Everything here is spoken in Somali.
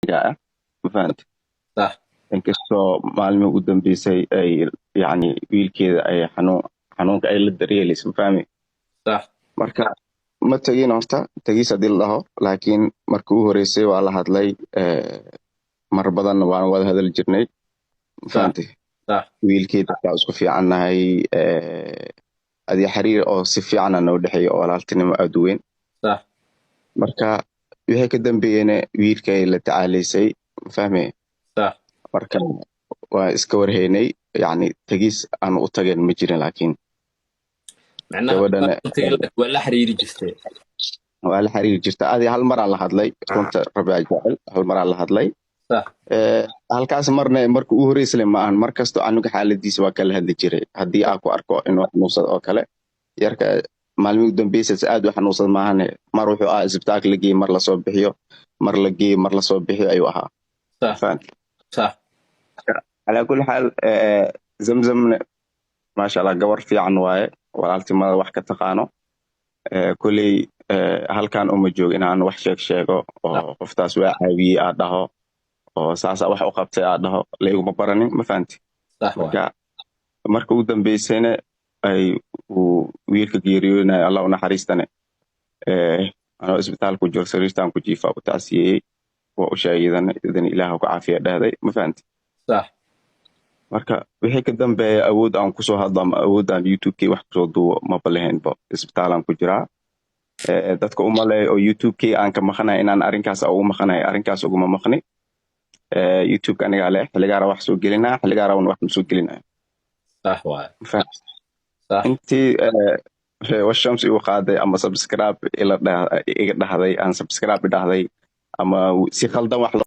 ah ma fahanti صح inkastoo maalmihii ugu dambeysay ay yacni wiilkeeda ay xanuunka ay la daryeelayso ma fahmi صح marka ma tegin horta tegis haddii la dhaho laakiin markii u horeysay waa la hadlay mar badan waan wada hadal jirnay ma صح fahanti صح wiilkeeda kaa isku fiicannahay adii xiriir oo si fiicana noo dhexeeya oo walaaltinimo aad u weyn صح marka wixii ka dambeeyena wiilkay la tacaalaysay ma fahmi صح marka waa iska warhaynay yacni tegis aan u tageen ma jirin laakiin معناها gabadhana ولا حريري جستي waa la xiriiri jirta adii hal maraan la hadlay runta rabaa jecel hal maraan la hadlay صح halkaas marna marka u horeysle ma ahan mar kasto aniga xaaladiisa waa kala hadli jiray haddii aan ku arko inuu xanuunsado oo kale yarka maalmihii ugu dambeysay aad u xanuunsad maahane mar wuxuu ahaa isbitaalka la geeyey mar lasoo bixiyo mar la geeyo mar lasoo bixiyo ayuu ahaa صح fahant صح calaa kulli xaal zamzamna maasha allah gabar fiican waaye walaaltimada wax ka taqaano kolley halkan uma joog inaan wax sheego oo qoftaas waa caawiyey aad dhaho oo saasa wax u qabtay aad dhaho layguma baranin ma fahanti صح marka ugu dambeysayna ay uu wiilka geeriyoonayo allah u naxariistane anoo isbitaalku jiro sariirtaan ku jiifa u tacsiyeeyey waa u sheegay idan ilaah ku caafiya dhahday ma fahanti صح marka wixii ka dambeeya awood aan kusoo hadlo ama awood aan youtube-kii wax kusoo duubo maba lahaynba isbitaalaan ku jiraa dadka u maleeya oo youtube-kii aan ka maqanahay inaan arrinkaas ugu maqanahay arrinkaas uguma maqni youtube-ka anigaa leh xilligaara wax soo gelinaa xilligaarawan wax ma soo gelinaya صح واي صح intii washams igu qaaday ama subscribe iga dhahday aan subscribe dhahday ama si khaldan wax